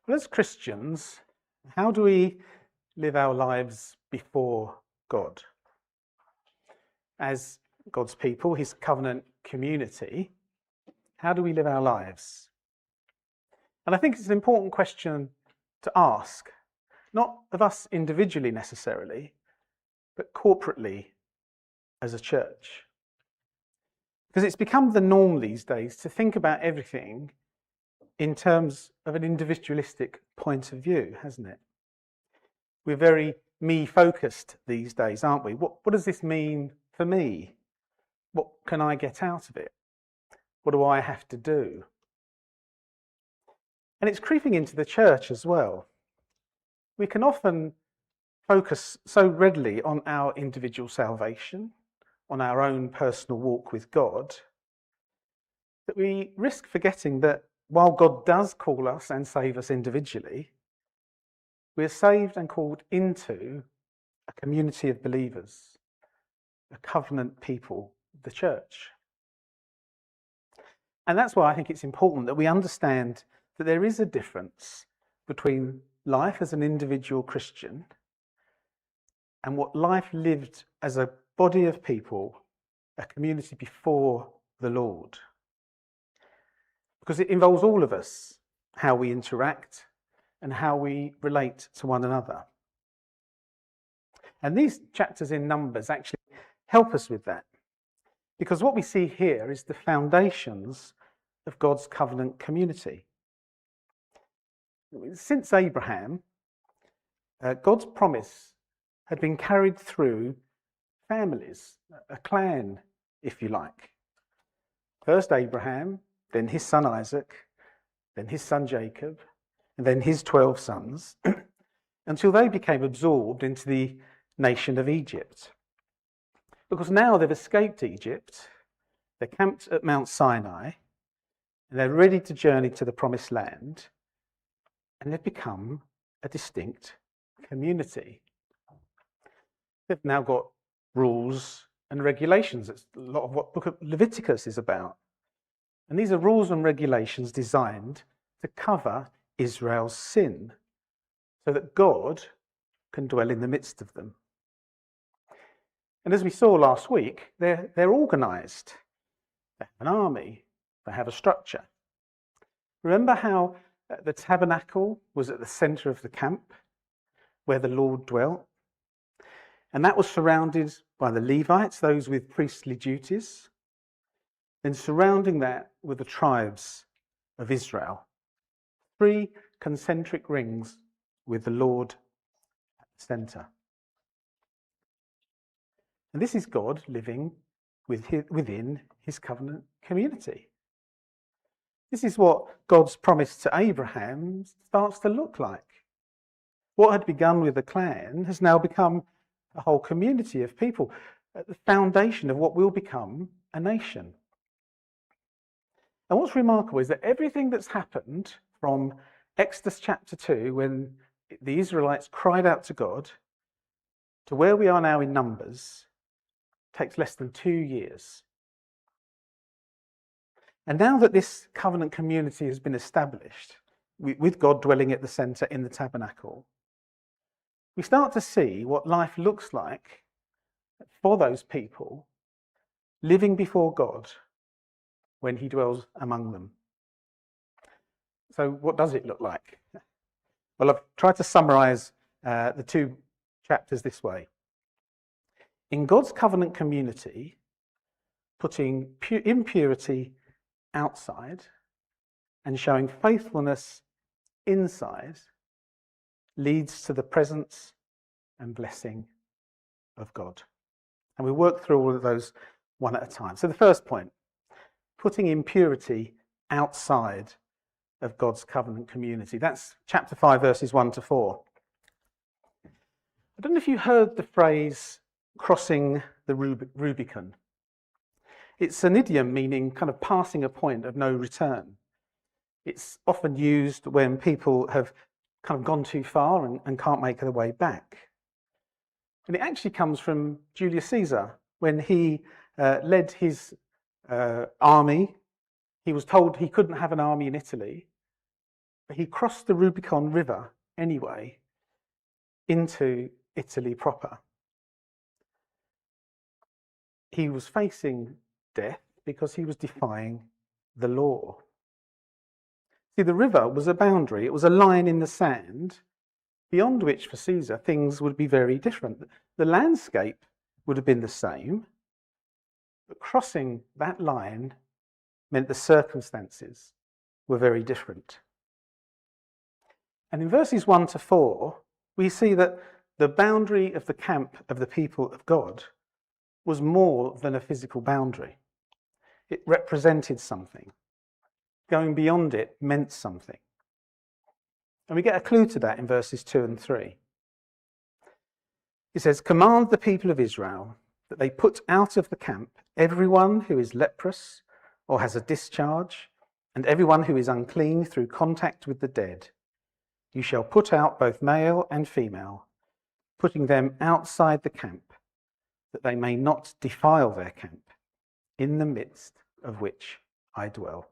Well, as Christians, how do we live our lives before God? As God's people, his covenant community, how do we live our lives? And I think it's an important question to ask, not of us individually necessarily, but corporately as a church. Because it's become the norm these days to think about everything in terms of an individualistic point of view, hasn't it? We're very me-focused these days, aren't we? What does this mean for me? What can I get out of it? What do I have to do? And it's creeping into the church as well. We can often focus so readily on our individual salvation, on our own personal walk with God, that we risk forgetting that while God does call us and save us individually, we're saved and called into a community of believers, a covenant people, the church. And that's why I think it's important that we understand that there is a difference between life as an individual Christian and what life lived as a body of people, a community before the Lord. Because it involves all of us, how we interact and how we relate to one another. And these chapters in Numbers actually help us with that. Because what we see here is the foundations of God's covenant community. Since Abraham, God's promise had been carried through families, a clan, if you like. First Abraham, then his son Isaac, then his son Jacob, and then his 12 sons, until they became absorbed into the nation of Egypt. Because now they've escaped Egypt, they're camped at Mount Sinai, and they're ready to journey to the promised land, and they've become a distinct community. They've now got rules and regulations. That's a lot of what the book of Leviticus is about. And these are rules and regulations designed to cover Israel's sin, so that God can dwell in the midst of them. And as we saw last week, they're organised. They have an army, they have a structure. Remember how the tabernacle was at the centre of the camp, where the Lord dwelt? And that was surrounded by the Levites, those with priestly duties. Then surrounding that were the tribes of Israel. 3 concentric rings with the Lord at the centre. And this is God living within his covenant community. This is what God's promise to Abraham starts to look like. What had begun with a clan has now become a whole community of people, at the foundation of what will become a nation. And what's remarkable is that everything that's happened from Exodus chapter 2, when the Israelites cried out to God, to where we are now in Numbers, takes less than 2 years. And now that this covenant community has been established, with God dwelling at the centre in the tabernacle, we start to see what life looks like for those people living before God when he dwells among them. So what does it look like? Well, I've tried to summarise the 2 chapters this way. In God's covenant community, putting impurity outside and showing faithfulness inside leads to the presence and blessing of God. And we work through all of those one at a time. So the first point, putting impurity outside of God's covenant community. That's chapter 5, verses 1 to 4. I don't know if you heard the phrase crossing the Rubicon. It's an idiom meaning kind of passing a point of no return. It's often used when people have kind of gone too far and can't make their way back. And it actually comes from Julius Caesar. When he led his army, he was told he couldn't have an army in Italy But he crossed the Rubicon River anyway into Italy proper. He was facing death because he was defying the law. See, the river was a boundary. It was a line in the sand beyond which, for Caesar, things would be very different. The landscape would have been the same, but crossing that line meant the circumstances were very different. And in verses 1 to 4, we see that the boundary of the camp of the people of God was more than a physical boundary. It represented something. Going beyond it meant something. And we get a clue to that in verses 2 and 3. It says, "Command the people of Israel that they put out of the camp everyone who is leprous or has a discharge, and everyone who is unclean through contact with the dead. You shall put out both male and female, putting them outside the camp, that they may not defile their camp, in the midst of which I dwell."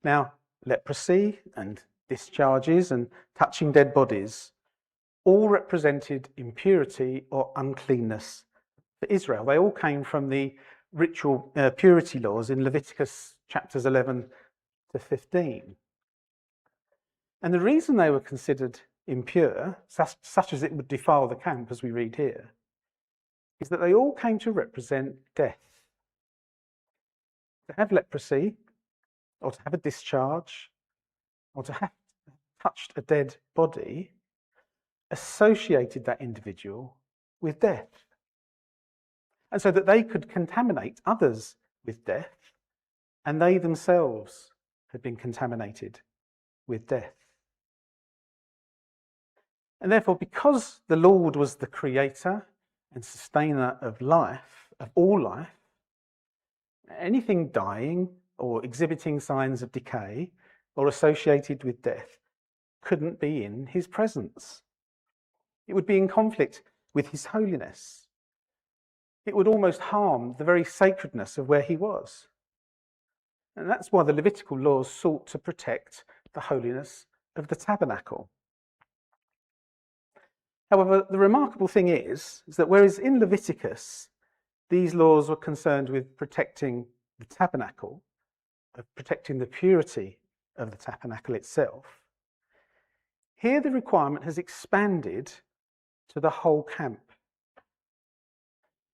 Now, leprosy and discharges and touching dead bodies all represented impurity or uncleanness for Israel. They all came from the ritual purity laws in Leviticus chapters 11 to 15. And the reason they were considered impure, such as it would defile the camp, as we read here, is that they all came to represent death. To have leprosy, or to have a discharge, or to have touched a dead body, associated that individual with death. And so that they could contaminate others with death, and they themselves had been contaminated with death. And therefore, because the Lord was the creator and sustainer of life, of all life, anything dying or exhibiting signs of decay or associated with death couldn't be in his presence. It would be in conflict with his holiness. It would almost harm the very sacredness of where he was. And that's why the Levitical laws sought to protect the holiness of the tabernacle. However, the remarkable thing is that whereas in Leviticus, these laws were concerned with protecting the tabernacle, of protecting the purity of the tabernacle itself, here the requirement has expanded to the whole camp.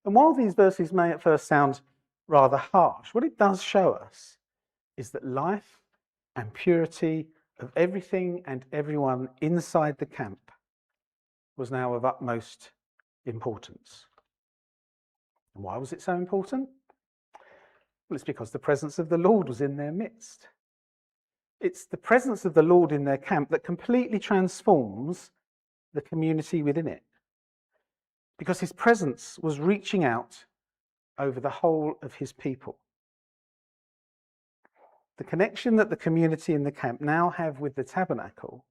And while these verses may at first sound rather harsh, what it does show us is that life and purity of everything and everyone inside the camp was now of utmost importance. And why was it so important? Well, it's because the presence of the Lord was in their midst. It's the presence of the Lord in their camp that completely transforms the community within it, because his presence was reaching out over the whole of his people. The connection that the community in the camp now have with the tabernacle,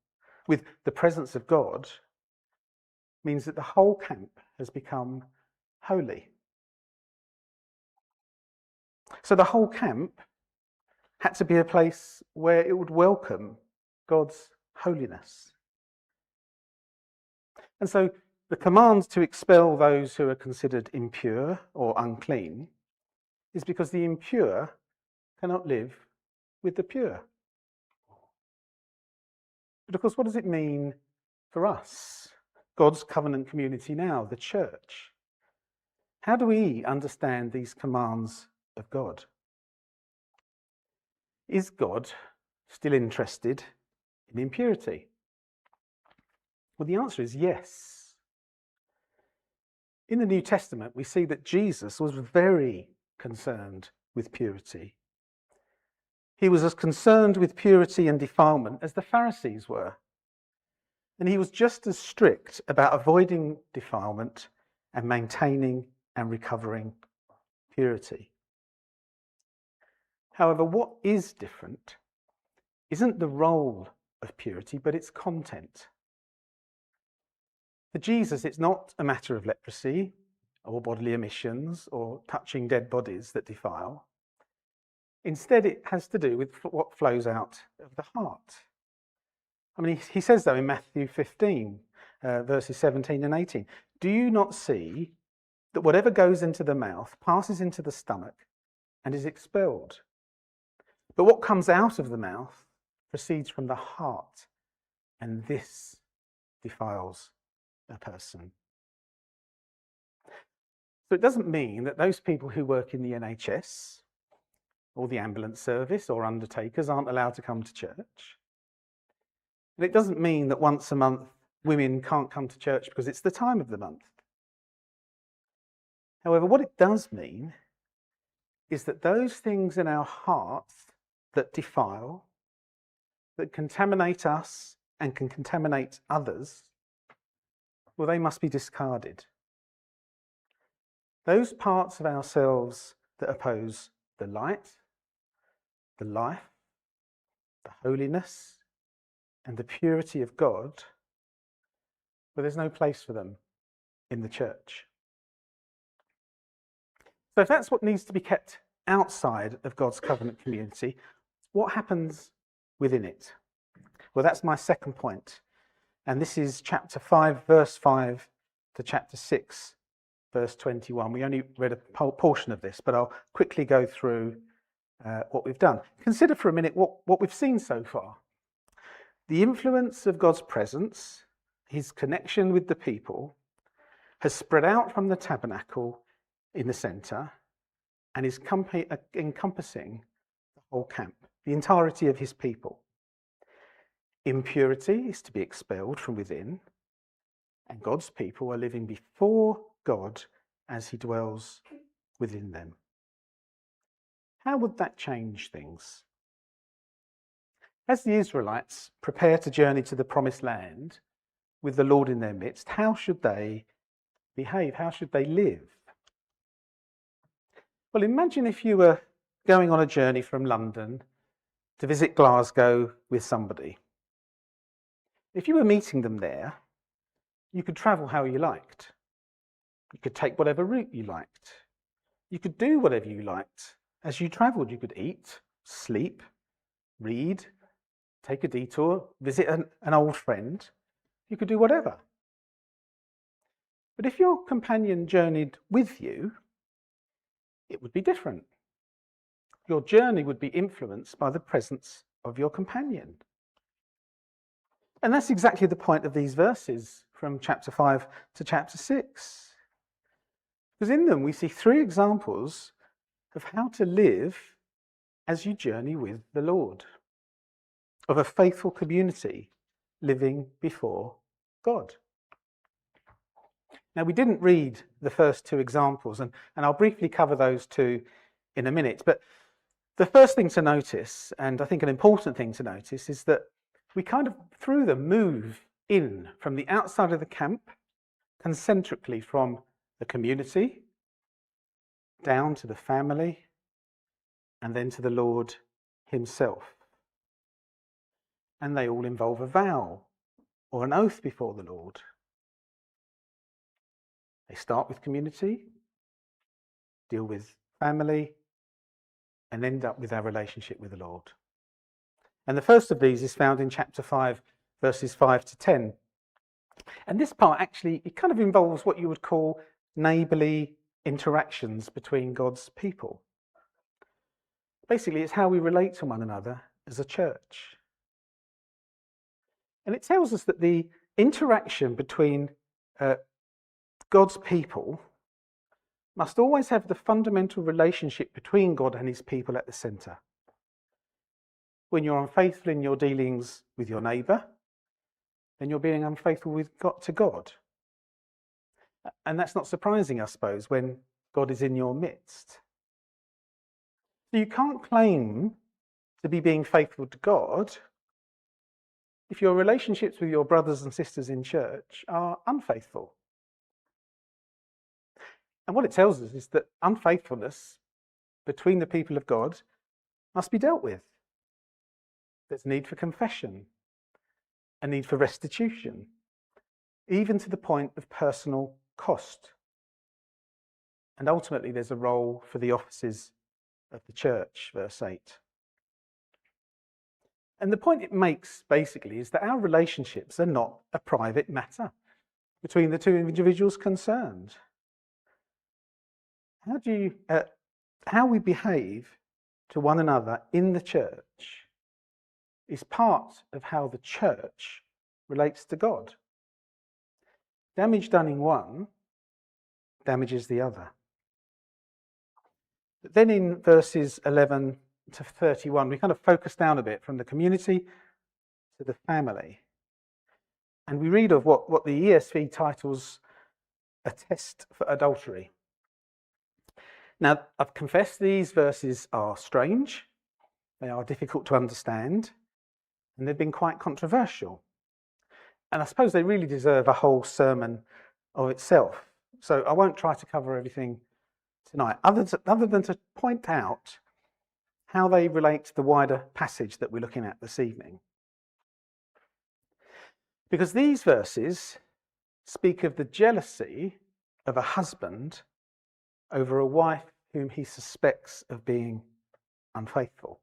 with the presence of God, means that the whole camp has become holy. So the whole camp had to be a place where it would welcome God's holiness. And so the command to expel those who are considered impure or unclean is because the impure cannot live with the pure. But of course, what does it mean for us, God's covenant community now, the church? How do we understand these commands of God? Is God still interested in impurity? Well, the answer is yes. In the New Testament, we see that Jesus was very concerned with purity. He was as concerned with purity and defilement as the Pharisees were. And he was just as strict about avoiding defilement and maintaining and recovering purity. However, what is different isn't the role of purity, but its content. For Jesus, it's not a matter of leprosy or bodily emissions or touching dead bodies that defile. Instead, it has to do with what flows out of the heart. I mean, he says though in Matthew 15, verses 17 and 18, do you not see that whatever goes into the mouth passes into the stomach and is expelled? But what comes out of the mouth proceeds from the heart, and this defiles a person. So it doesn't mean that those people who work in the NHS or the ambulance service or undertakers aren't allowed to come to church. And it doesn't mean that once a month women can't come to church because it's the time of the month. However, what it does mean is that those things in our hearts that defile, that contaminate us and can contaminate others, well, they must be discarded. Those parts of ourselves that oppose the light, the life, the holiness, and the purity of God, well, there's no place for them in the church. So if that's what needs to be kept outside of God's covenant community, what happens within it? Well, that's my second point. And this is chapter 5, verse 5 to chapter 6, verse 21. We only read a portion of this, but I'll quickly go through what we've done. Consider for a minute what we've seen so far. The influence of God's presence, his connection with the people, has spread out from the tabernacle in the centre and is encompassing the whole camp, the entirety of his people. Impurity is to be expelled from within, and God's people are living before God as he dwells within them. How would that change things? As the Israelites prepare to journey to the promised land with the Lord in their midst, how should they behave? How should they live? Well, imagine if you were going on a journey from London to visit Glasgow with somebody. If you were meeting them there, you could travel how you liked. You could take whatever route you liked. You could do whatever you liked. As you travelled, you could eat, sleep, read, take a detour, visit an old friend. You could do whatever. But if your companion journeyed with you, it would be different. Your journey would be influenced by the presence of your companion. And that's exactly the point of these verses from chapter 5 to chapter 6. Because in them we see three examples of how to live as you journey with the Lord, of a faithful community living before God. Now, we didn't read the first two examples, and I'll briefly cover those two in a minute. But the first thing to notice, and I think an important thing to notice, is that we kind of, through them, move in from the outside of the camp, concentrically from the community, down to the family, and then to the Lord himself. And they all involve a vow or an oath before the Lord. They start with community, deal with family, and end up with our relationship with the Lord. And the first of these is found in chapter 5, verses 5 to 10. And this part actually, it kind of involves what you would call neighbourly interactions between God's people. Basically, it's how we relate to one another as a church. And it tells us that the interaction between God's people must always have the fundamental relationship between God and his people at the centre. When you're unfaithful in your dealings with your neighbour, then you're being unfaithful with God, to God. And that's not surprising, I suppose, when God is in your midst. So you can't claim to be being faithful to God if your relationships with your brothers and sisters in church are unfaithful. And what it tells us is that unfaithfulness between the people of God must be dealt with. There's a need for confession, a need for restitution, even to the point of personal cost. And ultimately, there's a role for the offices of the church, verse 8. And the point it makes basically is that our relationships are not a private matter between the two individuals concerned. How we behave to one another in the church is part of how the church relates to God. Damage done in one damages the other. But then in verses 11 to 31, we kind of focus down a bit from the community to the family. And we read of what the ESV titles a test for adultery. Now, I've confessed these verses are strange, they are difficult to understand, and they've been quite controversial. And I suppose they really deserve a whole sermon of itself. So I won't try to cover everything tonight, other than to point out how they relate to the wider passage that we're looking at this evening. Because these verses speak of the jealousy of a husband over a wife whom he suspects of being unfaithful.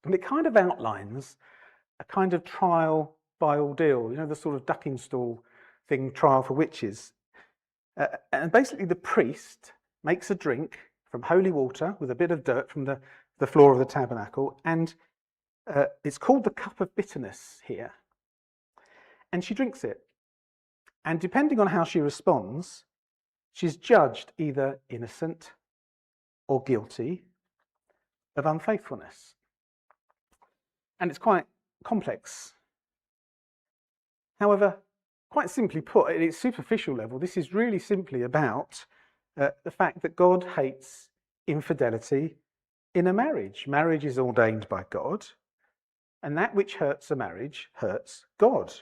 And it kind of outlines a kind of trial by ordeal, the sort of ducking stool thing, trial for witches. And basically the priest makes a drink from holy water with a bit of dirt from the floor of the tabernacle, and it's called the cup of bitterness here. And she drinks it. And depending on how she responds, she's judged either innocent or guilty of unfaithfulness. And it's quite complex. However, quite simply put, at its superficial level, this is really simply about the fact that God hates infidelity in a marriage. Marriage is ordained by God, and that which hurts a marriage hurts God.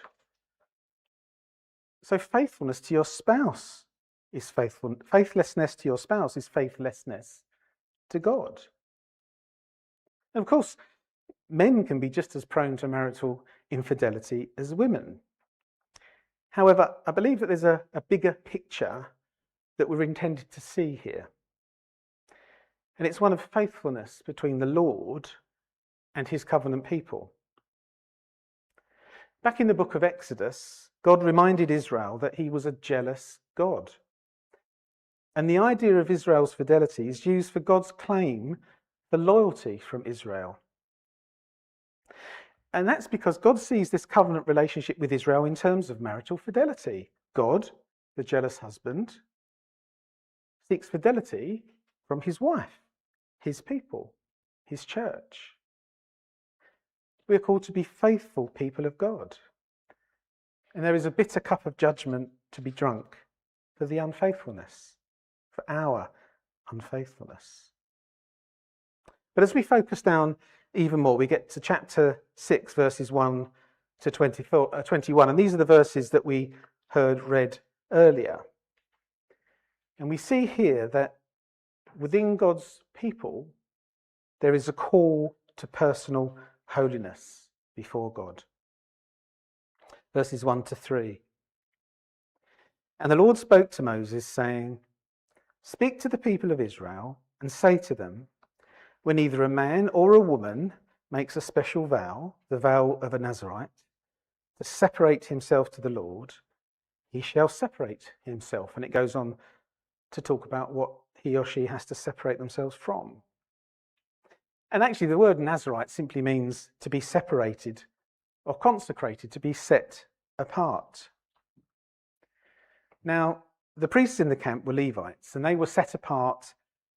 So faithfulness to your spouse is faithful. Faithlessness to your spouse is faithlessness to God. And of course, men can be just as prone to marital infidelity as women. However, I believe that there's a bigger picture that we're intended to see here. And it's one of faithfulness between the Lord and his covenant people. Back in the book of Exodus, God reminded Israel that he was a jealous God. And the idea of Israel's fidelity is used for God's claim for loyalty from Israel. And that's because God sees this covenant relationship with Israel in terms of marital fidelity. God, the jealous husband, seeks fidelity from his wife, his people, his church. We are called to be faithful people of God. And there is a bitter cup of judgment to be drunk for the unfaithfulness, for our unfaithfulness. But as we focus down even more, we get to chapter 6, verses 1 to 21. And these are the verses that we heard read earlier. And we see here that within God's people, there is a call to personal holiness before God. Verses 1 to 3. And the Lord spoke to Moses, saying, "Speak to the people of Israel and say to them, when either a man or a woman makes a special vow, the vow of a Nazirite, to separate himself to the Lord, he shall separate himself." And it goes on to talk about what he or she has to separate themselves from. And actually the word Nazirite simply means to be separated or consecrated, to be set apart. Now, the priests in the camp were Levites, and they were set apart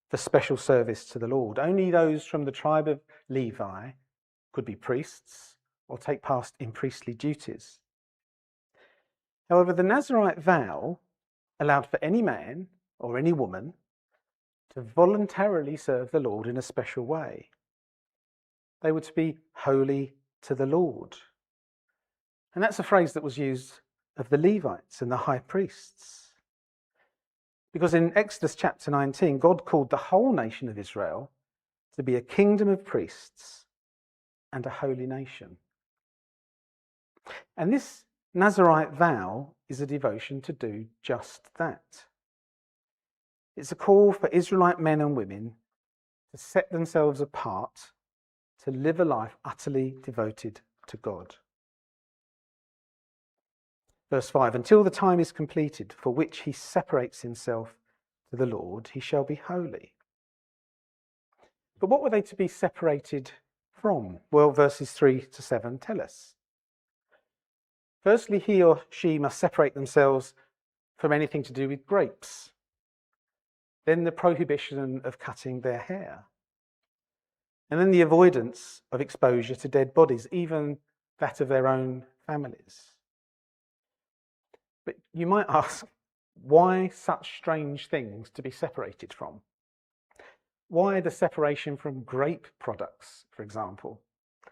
for special service to the Lord. Only those from the tribe of Levi could be priests or take part in priestly duties. However, the Nazirite vow allowed for any man or any woman to voluntarily serve the Lord in a special way. They were to be holy to the Lord. And that's a phrase that was used of the Levites and the high priests. Because in Exodus chapter 19, God called the whole nation of Israel to be a kingdom of priests and a holy nation. And this Nazirite vow is a devotion to do just that. It's a call for Israelite men and women to set themselves apart, to live a life utterly devoted to God. Verse 5, until the time is completed for which he separates himself to the Lord, he shall be holy. But what were they to be separated from? Well, verses 3 to 7 tell us. Firstly, he or she must separate themselves from anything to do with grapes. Then the prohibition of cutting their hair. And then the avoidance of exposure to dead bodies, even that of their own families. But you might ask, why such strange things to be separated from? Why the separation from grape products, for example?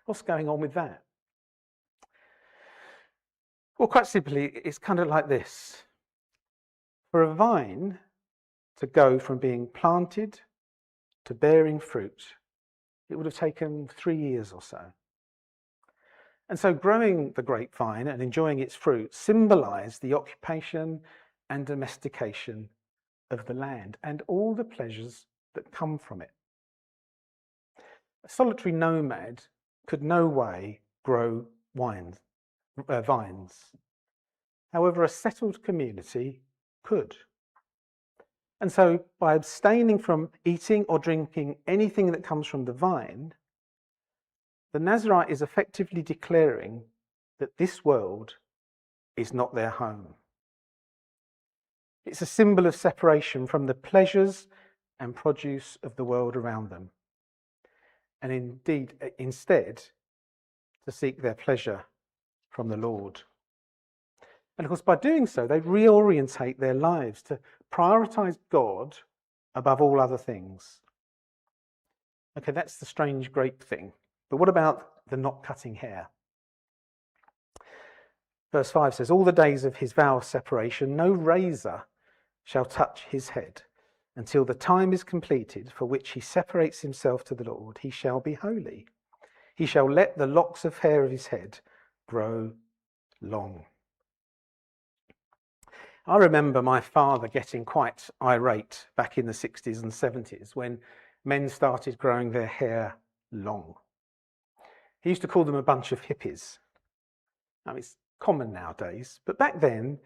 What's going on with that? Well, quite simply, it's kind of like this. For a vine to go from being planted to bearing fruit, it would have taken 3 years or so. And so growing the grapevine and enjoying its fruit symbolized the occupation and domestication of the land and all the pleasures that come from it. A solitary nomad could no way grow vines. However, a settled community could. And so by abstaining from eating or drinking anything that comes from the vine, the Nazarite is effectively declaring that this world is not their home. It's a symbol of separation from the pleasures and produce of the world around them, and indeed, instead, to seek their pleasure from the Lord. And of course, by doing so, they reorientate their lives to prioritize God above all other things. Okay, that's the strange grape thing. But what about the not cutting hair? Verse 5 says, all the days of his vow of separation, no razor shall touch his head until the time is completed for which he separates himself to the Lord. He shall be holy. He shall let the locks of hair of his head grow long. I remember my father getting quite irate back in the 60s and 70s when men started growing their hair long. He used to call them a bunch of hippies. Now, it's common nowadays, but back then,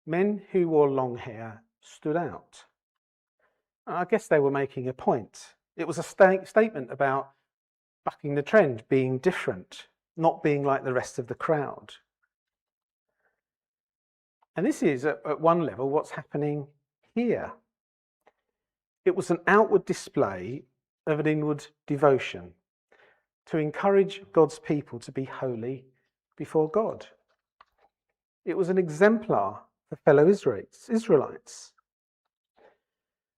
men who wore long hair stood out. I guess they were making a point. It was a statement about bucking the trend, being different, not being like the rest of the crowd. And this is, at one level, what's happening here. It was an outward display of an inward devotion to encourage God's people to be holy before God. It was an exemplar for fellow Israelites.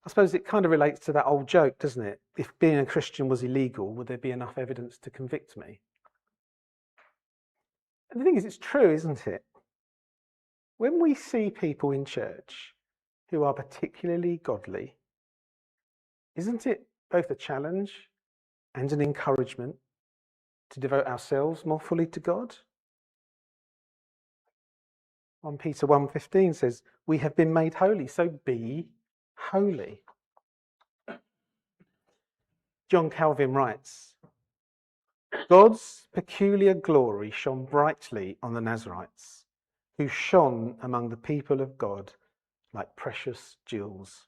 I suppose it kind of relates to that old joke, doesn't it? If being a Christian was illegal, would there be enough evidence to convict me? And the thing is, it's true, isn't it? When we see people in church who are particularly godly, isn't it both a challenge and an encouragement to devote ourselves more fully to God? 1 Peter 1:15 says, we have been made holy, so be holy. John Calvin writes, God's peculiar glory shone brightly on the Nazarites, who shone among the people of God like precious jewels.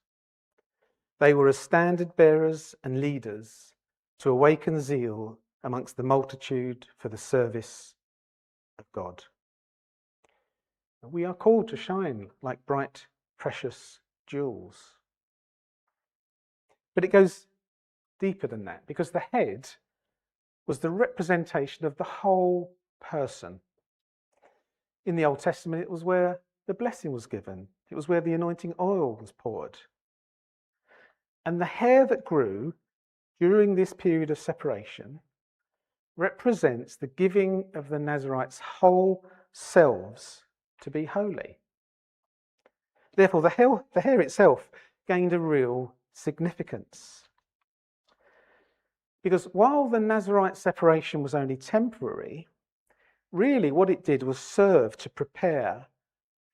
They were as standard bearers and leaders to awaken zeal amongst the multitude for the service of God. We are called to shine like bright, precious jewels. But it goes deeper than that, because the head was the representation of the whole person. In the Old Testament, it was where the blessing was given. It was where the anointing oil was poured. And the hair that grew during this period of separation represents the giving of the Nazarites' whole selves to be holy. Therefore, the hair itself gained a real significance. Because while the Nazarite separation was only temporary, really what it did was serve to prepare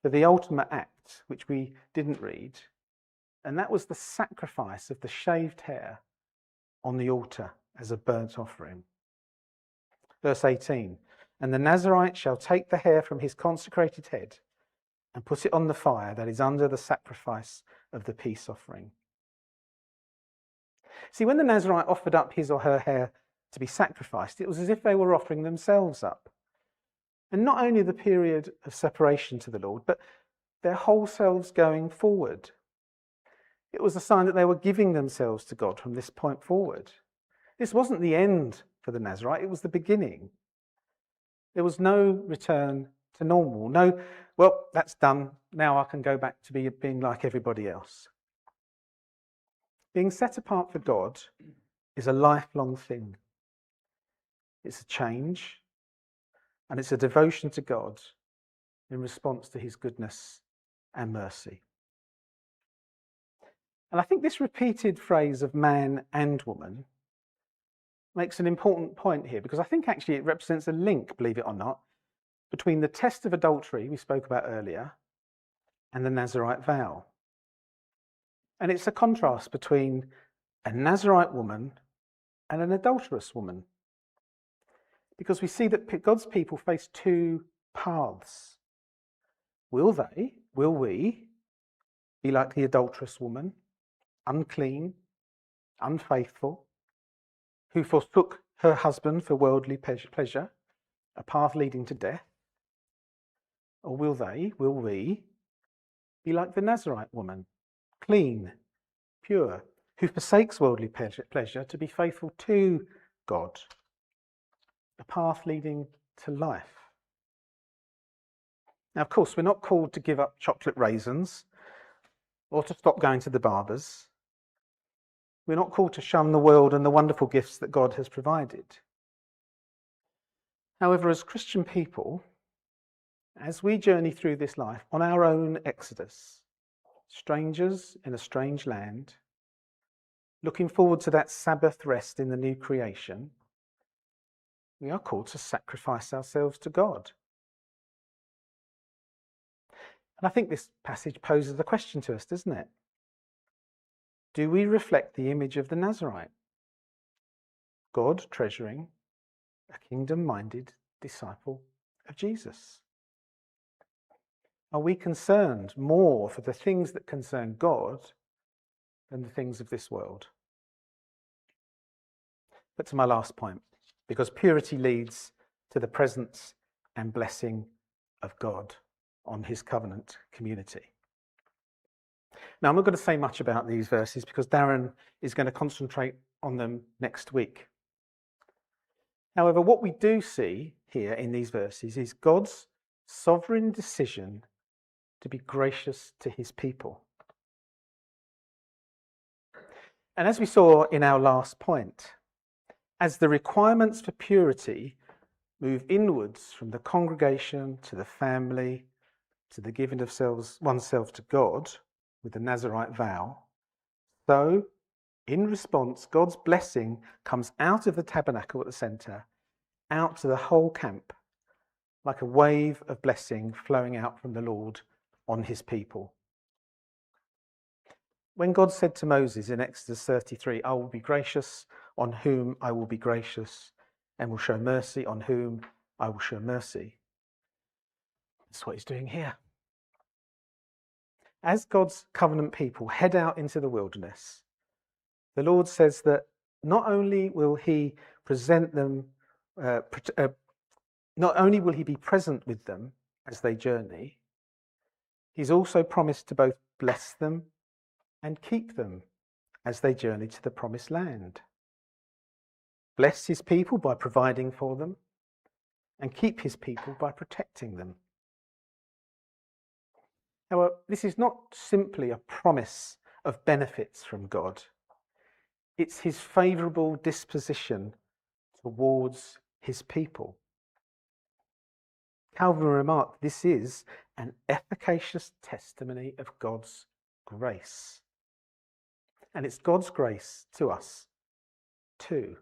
for the ultimate act, which we didn't read, and that was the sacrifice of the shaved hair on the altar as a burnt offering. Verse 18, and the Nazarite shall take the hair from his consecrated head and put it on the fire that is under the sacrifice of the peace offering. See, when the Nazarite offered up his or her hair to be sacrificed, it was as if they were offering themselves up. And not only the period of separation to the Lord, but their whole selves going forward. It was a sign that they were giving themselves to God from this point forward. This wasn't the end for the Nazarite, it was the beginning. There was no return to normal. No, well, that's done. Now I can go back to being like everybody else. Being set apart for God is a lifelong thing. It's a change, and it's a devotion to God in response to his goodness and mercy. And I think this repeated phrase of man and woman makes an important point here, because I think actually it represents a link, believe it or not, between the test of adultery we spoke about earlier and the Nazarite vow. And it's a contrast between a Nazarite woman and an adulterous woman, because we see that God's people face two paths. Will we be like the adulterous woman, unclean, unfaithful, who forsook her husband for worldly pleasure, a path leading to death? Or will we be like the Nazarite woman, clean, pure, who forsakes worldly pleasure to be faithful to God, a path leading to life? Now, of course, we're not called to give up chocolate raisins or to stop going to the barbers. We're not called to shun the world and the wonderful gifts that God has provided. However, as Christian people, as we journey through this life on our own exodus, strangers in a strange land, looking forward to that Sabbath rest in the new creation, we are called to sacrifice ourselves to God. And I think this passage poses a question to us, doesn't it? Do we reflect the image of the Nazarite? God treasuring a kingdom-minded disciple of Jesus? Are we concerned more for the things that concern God than the things of this world? But to my last point, because purity leads to the presence and blessing of God on his covenant community. Now, I'm not going to say much about these verses because Darren is going to concentrate on them next week. However, what we do see here in these verses is God's sovereign decision to be gracious to his people. And as we saw in our last point, as the requirements for purity move inwards from the congregation to the family to the giving of oneself to God with the Nazarite vow, so in response, God's blessing comes out of the tabernacle at the centre, out to the whole camp, like a wave of blessing flowing out from the Lord on his people. When God said to Moses in Exodus 33, I will be gracious on whom I will be gracious, and will show mercy on whom I will show mercy, that's what he's doing here. As God's covenant people head out into the wilderness, the Lord says that not only will he present them, not only will he be present with them as they journey, he's also promised to both bless them and keep them as they journey to the promised land. Bless his people by providing for them, and keep his people by protecting them. However, this is not simply a promise of benefits from God. It's his favourable disposition towards his people. Calvin remarked, this is an efficacious testimony of God's grace. And it's God's grace to us too.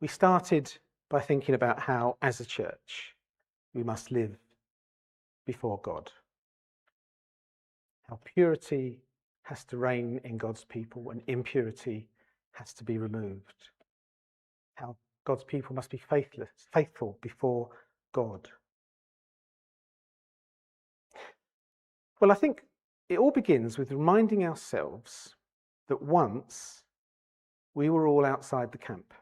We started by thinking about how, as a church, we must live before God. How purity has to reign in God's people and impurity has to be removed. How God's people must be faithful before God. Well, I think it all begins with reminding ourselves that once we were all outside the camp.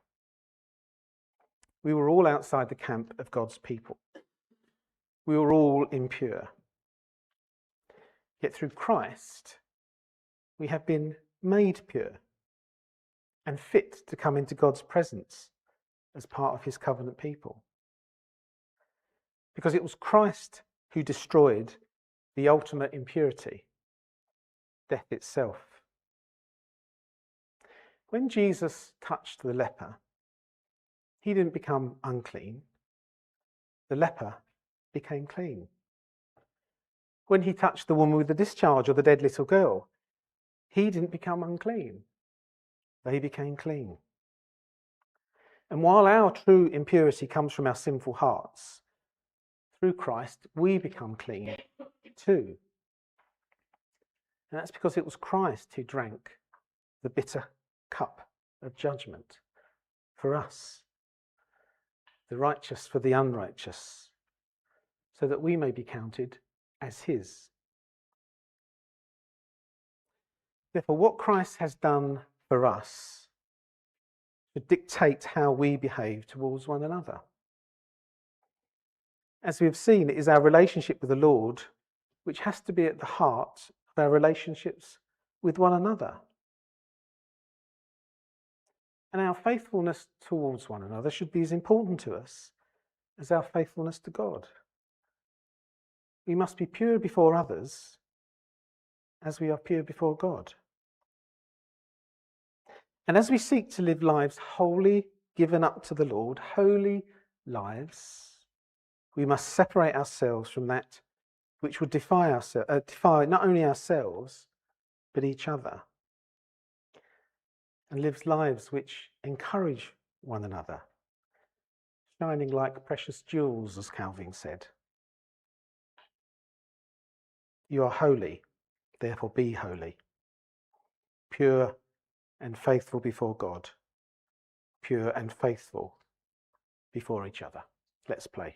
We were all outside the camp of God's people. We were all impure. Yet through Christ, we have been made pure and fit to come into God's presence as part of his covenant people. Because it was Christ who destroyed the ultimate impurity, death itself. When Jesus touched the leper, he didn't become unclean. The leper became clean. When he touched the woman with the discharge or the dead little girl, he didn't become unclean. They became clean. And while our true impurity comes from our sinful hearts, through Christ, we become clean too. And that's because it was Christ who drank the bitter cup of judgment for us, the righteous for the unrighteous, so that we may be counted as his. Therefore, what Christ has done for us should dictate how we behave towards one another. As we have seen, it is our relationship with the Lord which has to be at the heart of our relationships with one another. And our faithfulness towards one another should be as important to us as our faithfulness to God. We must be pure before others as we are pure before God. And as we seek to live lives wholly given up to the Lord, holy lives, we must separate ourselves from that which would defy not only ourselves, but each other, and live lives which encourage one another, shining like precious jewels, as Calvin said. You are holy, therefore be holy, pure and faithful before God, pure and faithful before each other. Let's pray.